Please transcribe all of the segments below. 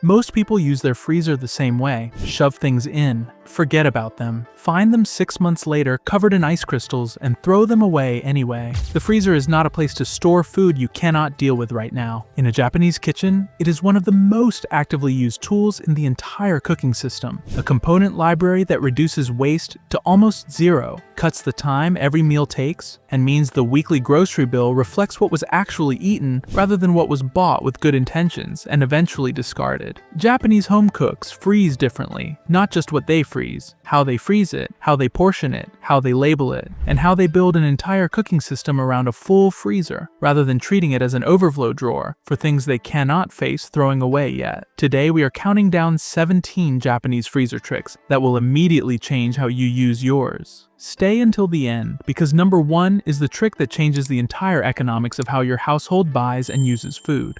Most people use their freezer the same way: shove things in, forget about them, find them 6 months later covered in ice crystals, and throw them away anyway. The freezer is not a place to store food you cannot deal with right now. In a Japanese kitchen, it is one of the most actively used tools in the entire cooking system. A component library that reduces waste to almost zero, cuts the time every meal takes, and means the weekly grocery bill reflects what was actually eaten rather than what was bought with good intentions and eventually discarded. Japanese home cooks freeze differently, not just what they freeze, how they freeze it, how they portion it, how they label it, and how they build an entire cooking system around a full freezer, rather than treating it as an overflow drawer for things they cannot face throwing away yet. Today we are counting down 17 Japanese freezer tricks that will immediately change how you use yours. Stay until the end, because number 1 is the trick that changes the entire economics of how your household buys and uses food.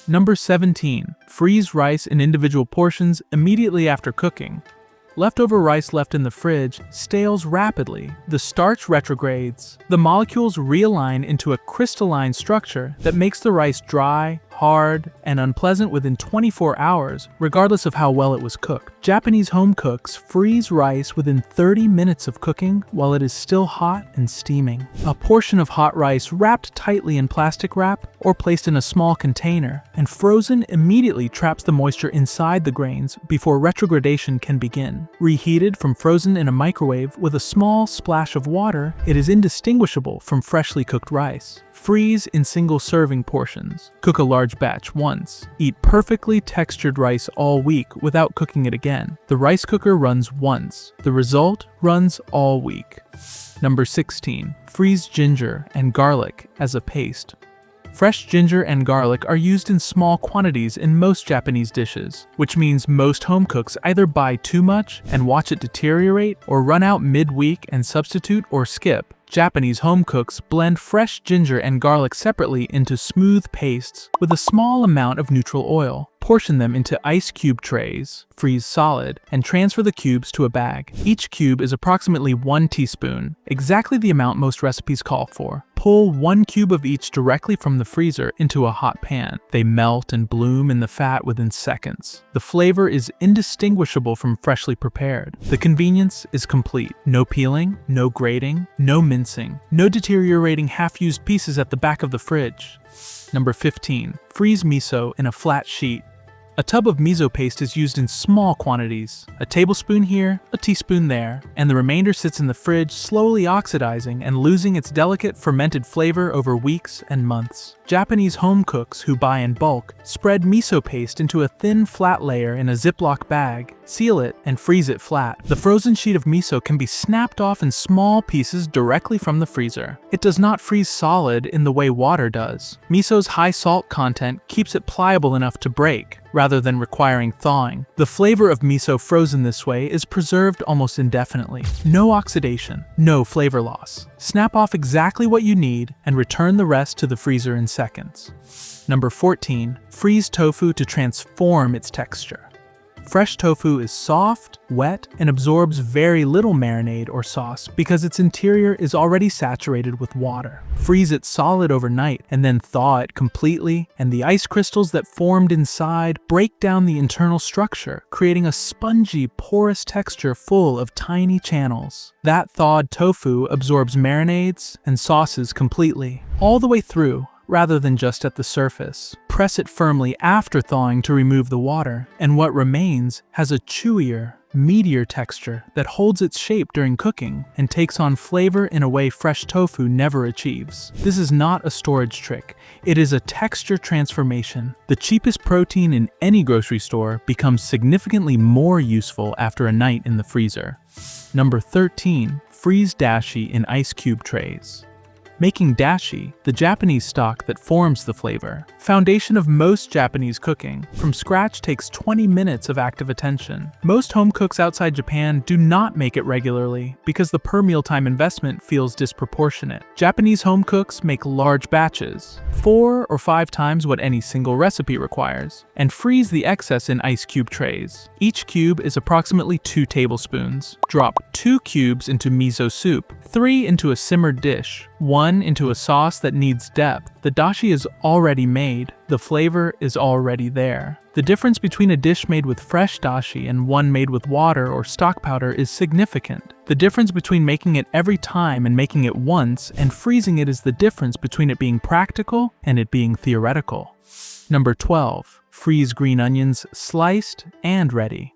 Number 17. Freeze rice in individual portions immediately after cooking. Leftover rice left in the fridge stales rapidly. The starch retrogrades. The molecules realign into a crystalline structure that makes the rice dry, hard, and unpleasant within 24 hours, regardless of how well it was cooked. Japanese home cooks freeze rice within 30 minutes of cooking while it is still hot and steaming. A portion of hot rice wrapped tightly in plastic wrap or placed in a small container and frozen immediately traps the moisture inside the grains before retrogradation can begin. Reheated from frozen in a microwave with a small splash of water, it is indistinguishable from freshly cooked rice. Freeze in single serving portions. Cook a large batch once. Eat perfectly textured rice all week without cooking it again. The rice cooker runs once. The result runs all week. Number 16. Freeze ginger and garlic as a paste. Fresh ginger and garlic are used in small quantities in most Japanese dishes, which means most home cooks either buy too much and watch it deteriorate or run out mid-week and substitute or skip. Japanese home cooks blend fresh ginger and garlic separately into smooth pastes with a small amount of neutral oil. Portion them into ice cube trays, freeze solid, and transfer the cubes to a bag. Each cube is approximately 1 teaspoon, exactly the amount most recipes call for. Pull 1 cube of each directly from the freezer into a hot pan. They melt and bloom in the fat within seconds. The flavor is indistinguishable from freshly prepared. The convenience is complete. No peeling, no grating, no mincing, no deteriorating half-used pieces at the back of the fridge. Number 15. Freeze miso in a flat sheet. A tub of miso paste is used in small quantities, a tablespoon here, a teaspoon there, and the remainder sits in the fridge slowly oxidizing and losing its delicate fermented flavor over weeks and months. Japanese home cooks who buy in bulk spread miso paste into a thin flat layer in a Ziploc bag, seal it, and freeze it flat. The frozen sheet of miso can be snapped off in small pieces directly from the freezer. It does not freeze solid in the way water does. Miso's high salt content keeps it pliable enough to break, rather than requiring thawing. The flavor of miso frozen this way is preserved almost indefinitely. No oxidation, no flavor loss. Snap off exactly what you need and return the rest to the freezer in seconds. Number 14. Freeze tofu to transform its texture. Fresh tofu is soft, wet, and absorbs very little marinade or sauce because its interior is already saturated with water. Freeze it solid overnight and then thaw it completely, and the ice crystals that formed inside break down the internal structure, creating a spongy, porous texture full of tiny channels. That thawed tofu absorbs marinades and sauces completely, all the way through, rather than just at the surface. Press it firmly after thawing to remove the water, and what remains has a chewier, meatier texture that holds its shape during cooking and takes on flavor in a way fresh tofu never achieves. This is not a storage trick, it is a texture transformation. The cheapest protein in any grocery store becomes significantly more useful after a night in the freezer. Number 13. Freeze dashi in ice cube trays. Making dashi, the Japanese stock that forms the flavor, foundation of most Japanese cooking, from scratch takes 20 minutes of active attention. Most home cooks outside Japan do not make it regularly because the per mealtime investment feels disproportionate. Japanese home cooks make large batches, 4 or 5 times what any single recipe requires, and freeze the excess in ice cube trays. Each cube is approximately 2 tablespoons. Drop 2 cubes into miso soup, 3 into a simmered dish, 1 1 into a sauce that needs depth. The dashi is already made, the flavor is already there. The difference between a dish made with fresh dashi and one made with water or stock powder is significant. The difference between making it every time and making it once and freezing it is the difference between it being practical and it being theoretical. Number 12. Freeze green onions sliced and ready.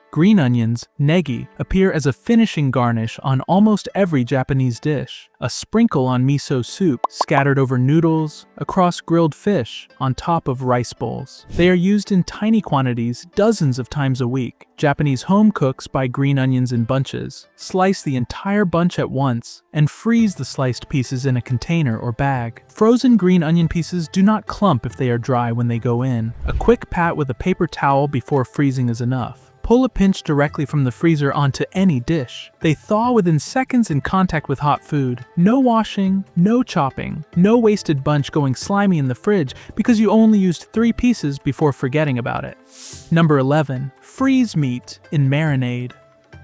Green onions, negi, appear as a finishing garnish on almost every Japanese dish. A sprinkle on miso soup, scattered over noodles, across grilled fish, on top of rice bowls. They are used in tiny quantities dozens of times a week. Japanese home cooks buy green onions in bunches, slice the entire bunch at once, and freeze the sliced pieces in a container or bag. Frozen green onion pieces do not clump if they are dry when they go in. A quick pat with a paper towel before freezing is enough. Pull a pinch directly from the freezer onto any dish. They thaw within seconds in contact with hot food. No washing, no chopping, no wasted bunch going slimy in the fridge because you only used 3 pieces before forgetting about it. Number 11. Freeze meat in marinade.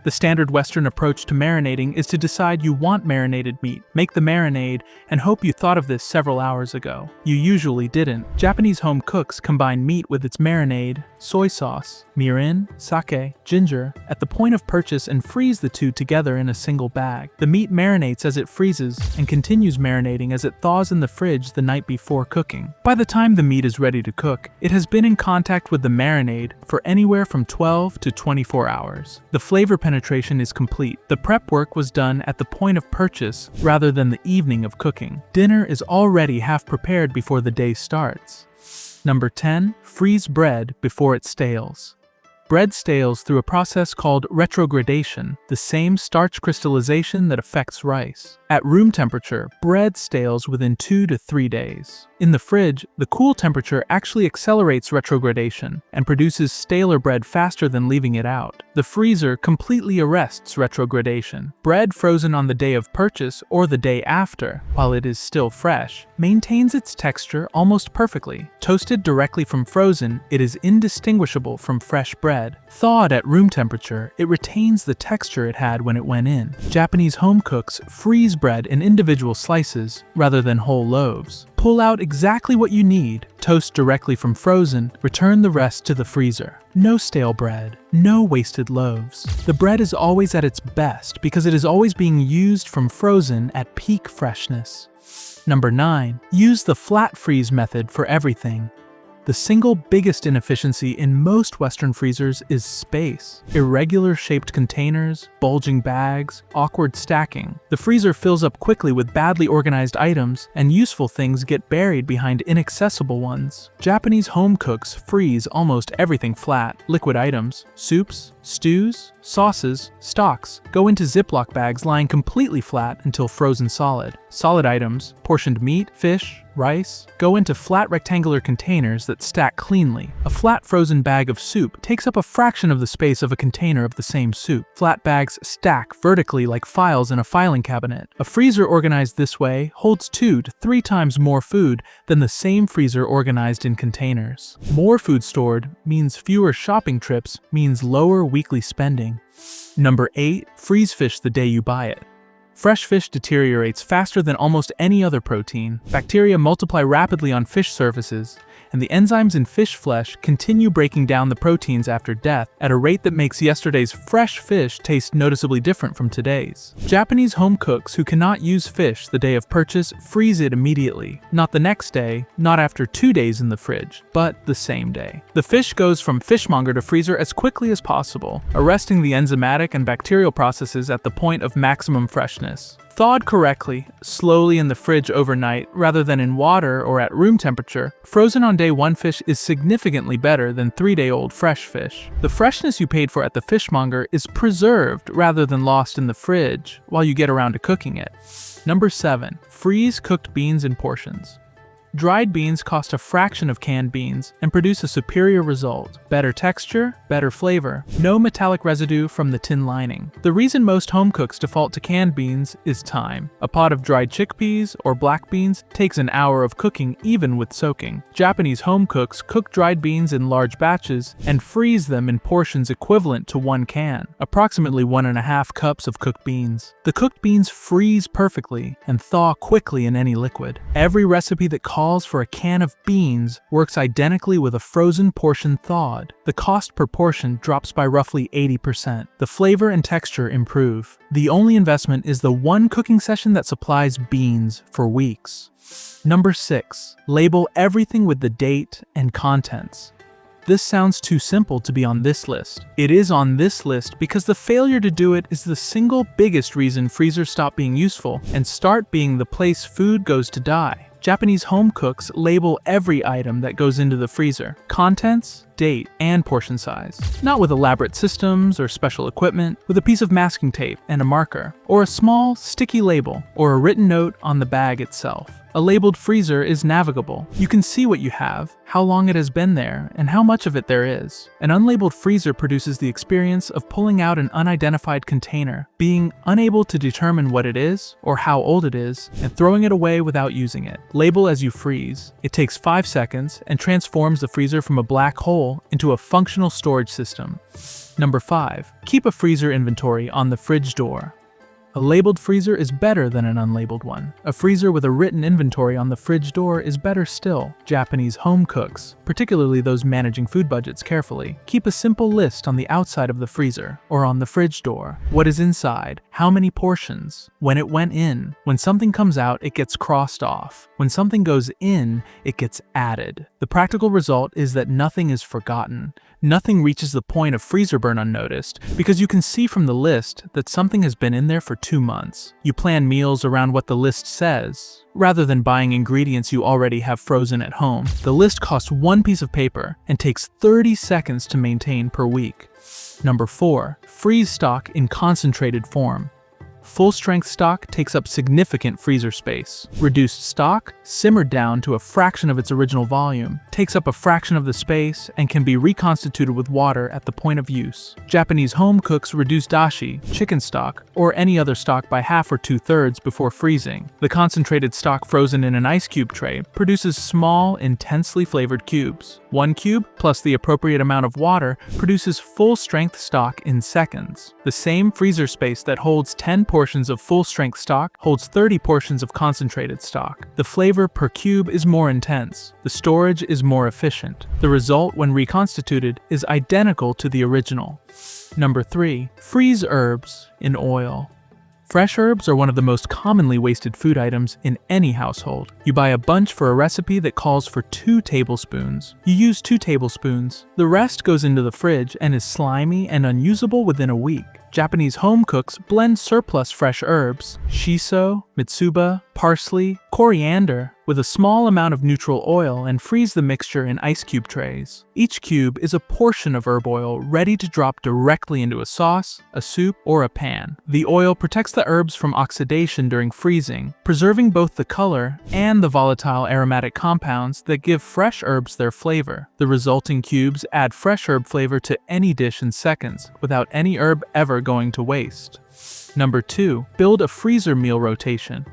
The standard Western approach to marinating is to decide you want marinated meat, make the marinade, and hope you thought of this several hours ago. You usually didn't. Japanese home cooks combine meat with its marinade, soy sauce, mirin, sake, ginger, at the point of purchase and freeze the two together in a single bag. The meat marinates as it freezes and continues marinating as it thaws in the fridge the night before cooking. By the time the meat is ready to cook, it has been in contact with the marinade for anywhere from 12 to 24 hours. The flavor penetration is complete. The prep work was done at the point of purchase rather than the evening of cooking. Dinner is already half prepared before the day starts. Number 10. Freeze bread before it stales. Bread stales through a process called retrogradation, the same starch crystallization that affects rice. At room temperature, bread stales within 2 to 3 days. In the fridge, the cool temperature actually accelerates retrogradation and produces staler bread faster than leaving it out. The freezer completely arrests retrogradation. Bread frozen on the day of purchase or the day after, while it is still fresh, maintains its texture almost perfectly. Toasted directly from frozen, it is indistinguishable from fresh bread. Thawed at room temperature, it retains the texture it had when it went in. Japanese home cooks freeze bread in individual slices rather than whole loaves. Pull out exactly what you need, toast directly from frozen, return the rest to the freezer. No stale bread, no wasted loaves. The bread is always at its best because it is always being used from frozen at peak freshness. Number 9. Use the flat freeze method for everything. The single biggest inefficiency in most Western freezers is space. Irregular shaped containers, bulging bags, awkward stacking. The freezer fills up quickly with badly organized items, and useful things get buried behind inaccessible ones. Japanese home cooks freeze almost everything flat. Liquid items, soups, stews, sauces, stocks, go into Ziploc bags lying completely flat until frozen solid. Solid items, portioned meat, fish, rice, go into flat rectangular containers that stack cleanly. A flat frozen bag of soup takes up a fraction of the space of a container of the same soup. Flat bags stack vertically like files in a filing cabinet. A freezer organized this way holds 2 to 3 times more food than the same freezer organized in containers. More food stored means fewer shopping trips, means lower weekly spending. Number 8. Freeze fish the day you buy it. Fresh fish deteriorates faster than almost any other protein. Bacteria multiply rapidly on fish surfaces, and the enzymes in fish flesh continue breaking down the proteins after death at a rate that makes yesterday's fresh fish taste noticeably different from today's. Japanese home cooks who cannot use fish the day of purchase freeze it immediately. Not the next day, not after 2 days in the fridge, but the same day. The fish goes from fishmonger to freezer as quickly as possible, arresting the enzymatic and bacterial processes at the point of maximum freshness. Thawed correctly, slowly in the fridge overnight rather than in water or at room temperature, frozen on day 1 fish is significantly better than 3-day-old fresh fish. The freshness you paid for at the fishmonger is preserved rather than lost in the fridge while you get around to cooking it. Number 7. Freeze cooked beans in portions. Dried beans cost a fraction of canned beans and produce a superior result. Better texture, better flavor, no metallic residue from the tin lining. The reason most home cooks default to canned beans is time. A pot of dried chickpeas or black beans takes an hour of cooking even with soaking. Japanese home cooks cook dried beans in large batches and freeze them in portions equivalent to 1 can, approximately 1.5 cups of cooked beans. The cooked beans freeze perfectly and thaw quickly in any liquid. Every recipe that calls for a can of beans works identically with a frozen portion thawed. The cost per portion drops by roughly 80%. The flavor and texture improve. The only investment is the one cooking session that supplies beans for weeks. Number 6. Label everything with the date and contents. This sounds too simple to be on this list. It is on this list because the failure to do it is the single biggest reason freezers stop being useful and start being the place food goes to die. Japanese home cooks label every item that goes into the freezer: contents, date, and portion size. Not with elaborate systems or special equipment, with a piece of masking tape and a marker, or a small, sticky label, or a written note on the bag itself. A labeled freezer is navigable. You can see what you have, how long it has been there, and how much of it there is. An unlabeled freezer produces the experience of pulling out an unidentified container, being unable to determine what it is or how old it is, and throwing it away without using it. Label as you freeze. It takes 5 seconds and transforms the freezer from a black hole into a functional storage system. Number 5. Keep a freezer inventory on the fridge door. A labeled freezer is better than an unlabeled one. A freezer with a written inventory on the fridge door is better still. Japanese home cooks, particularly those managing food budgets carefully, keep a simple list on the outside of the freezer or on the fridge door. What is inside? How many portions? When it went in? When something comes out, it gets crossed off. When something goes in, it gets added. The practical result is that nothing is forgotten. Nothing reaches the point of freezer burn unnoticed because you can see from the list that something has been in there for 2 months. You plan meals around what the list says, rather than buying ingredients you already have frozen at home. The list costs 1 piece of paper and takes 30 seconds to maintain per week. Number 4. Freeze stock in concentrated form. Full-strength stock takes up significant freezer space. Reduced stock, simmered down to a fraction of its original volume, takes up a fraction of the space and can be reconstituted with water at the point of use. Japanese home cooks reduce dashi, chicken stock, or any other stock by half or 2/3 before freezing. The concentrated stock frozen in an ice cube tray produces small, intensely flavored cubes. 1 cube, plus the appropriate amount of water, produces full-strength stock in seconds. The same freezer space that holds 10 portions of full-strength stock holds 30 portions of concentrated stock. The flavor per cube is more intense. The storage is more efficient. The result, when reconstituted, is identical to the original. Number 3. Freeze herbs in oil. Fresh herbs are one of the most commonly wasted food items in any household. You buy a bunch for a recipe that calls for 2 tablespoons. You use 2 tablespoons. The rest goes into the fridge and is slimy and unusable within a week. Japanese home cooks blend surplus fresh herbs, shiso, mitsuba, parsley, coriander, with a small amount of neutral oil and freeze the mixture in ice cube trays. Each cube is a portion of herb oil ready to drop directly into a sauce, a soup, or a pan. The oil protects the herbs from oxidation during freezing, preserving both the color and the volatile aromatic compounds that give fresh herbs their flavor. The resulting cubes add fresh herb flavor to any dish in seconds, without any herb ever going to waste. Number 2. Build a freezer meal rotation.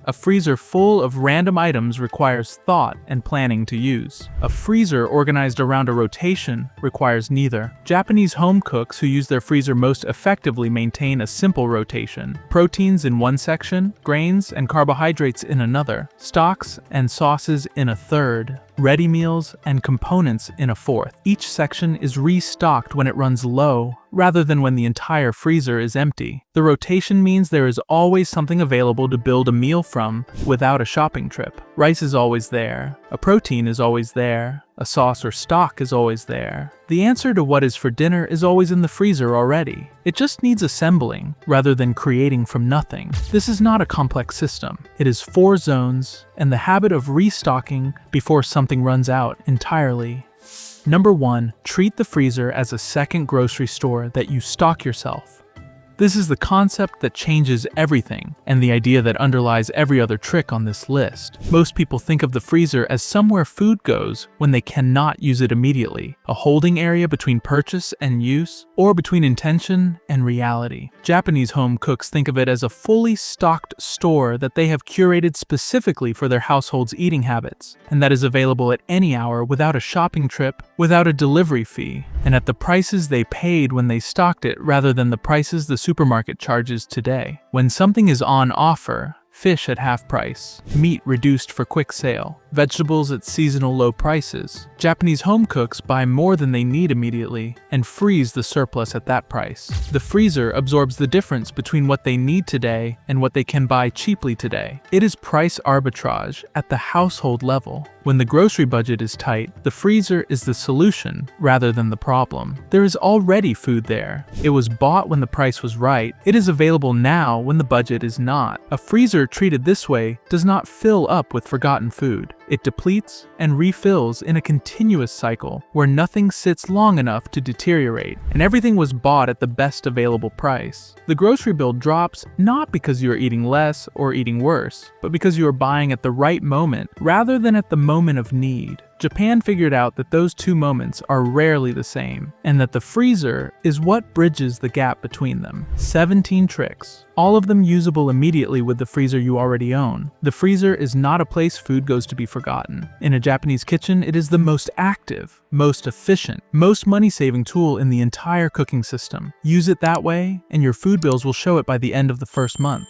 A freezer full of random items requires thought and planning to use. A freezer organized around a rotation requires neither. Japanese home cooks who use their freezer most effectively maintain a simple rotation. Proteins in one section, grains and carbohydrates in another, stocks and sauces in a third, ready meals and components in a fourth. Each section is restocked when it runs low, rather than when the entire freezer is empty. The rotation means there is always something available to build a meal from without a shopping trip. Rice is always there, a protein is always there, a sauce or stock is always there. The answer to what is for dinner is always in the freezer already. It just needs assembling, rather than creating from nothing. This is not a complex system. It is 4 zones, and the habit of restocking before something runs out entirely. Number 1. Treat the freezer as a second grocery store that you stock yourself. This is the concept that changes everything, and the idea that underlies every other trick on this list. Most people think of the freezer as somewhere food goes when they cannot use it immediately, a holding area between purchase and use, or between intention and reality. Japanese home cooks think of it as a fully stocked store that they have curated specifically for their household's eating habits, and that is available at any hour without a shopping trip, without a delivery fee, and at the prices they paid when they stocked it rather than the prices the supermarket charges today. When something is on offer, fish at half price, meat reduced for quick sale, vegetables at seasonal low prices, Japanese home cooks buy more than they need immediately and freeze the surplus at that price. The freezer absorbs the difference between what they need today and what they can buy cheaply today. It is price arbitrage at the household level. When the grocery budget is tight, the freezer is the solution rather than the problem. There is already food there. It was bought when the price was right. It is available now when the budget is not. A freezer treated this way does not fill up with forgotten food. It depletes and refills in a continuous cycle where nothing sits long enough to deteriorate, and everything was bought at the best available price. The grocery bill drops not because you are eating less or eating worse, but because you are buying at the right moment rather than at the moment of need. Japan figured out that those two moments are rarely the same, and that the freezer is what bridges the gap between them. 17 tricks, all of them usable immediately with the freezer you already own. The freezer is not a place food goes to be forgotten. In a Japanese kitchen, it is the most active, most efficient, most money-saving tool in the entire cooking system. Use it that way, and your food bills will show it by the end of the first month.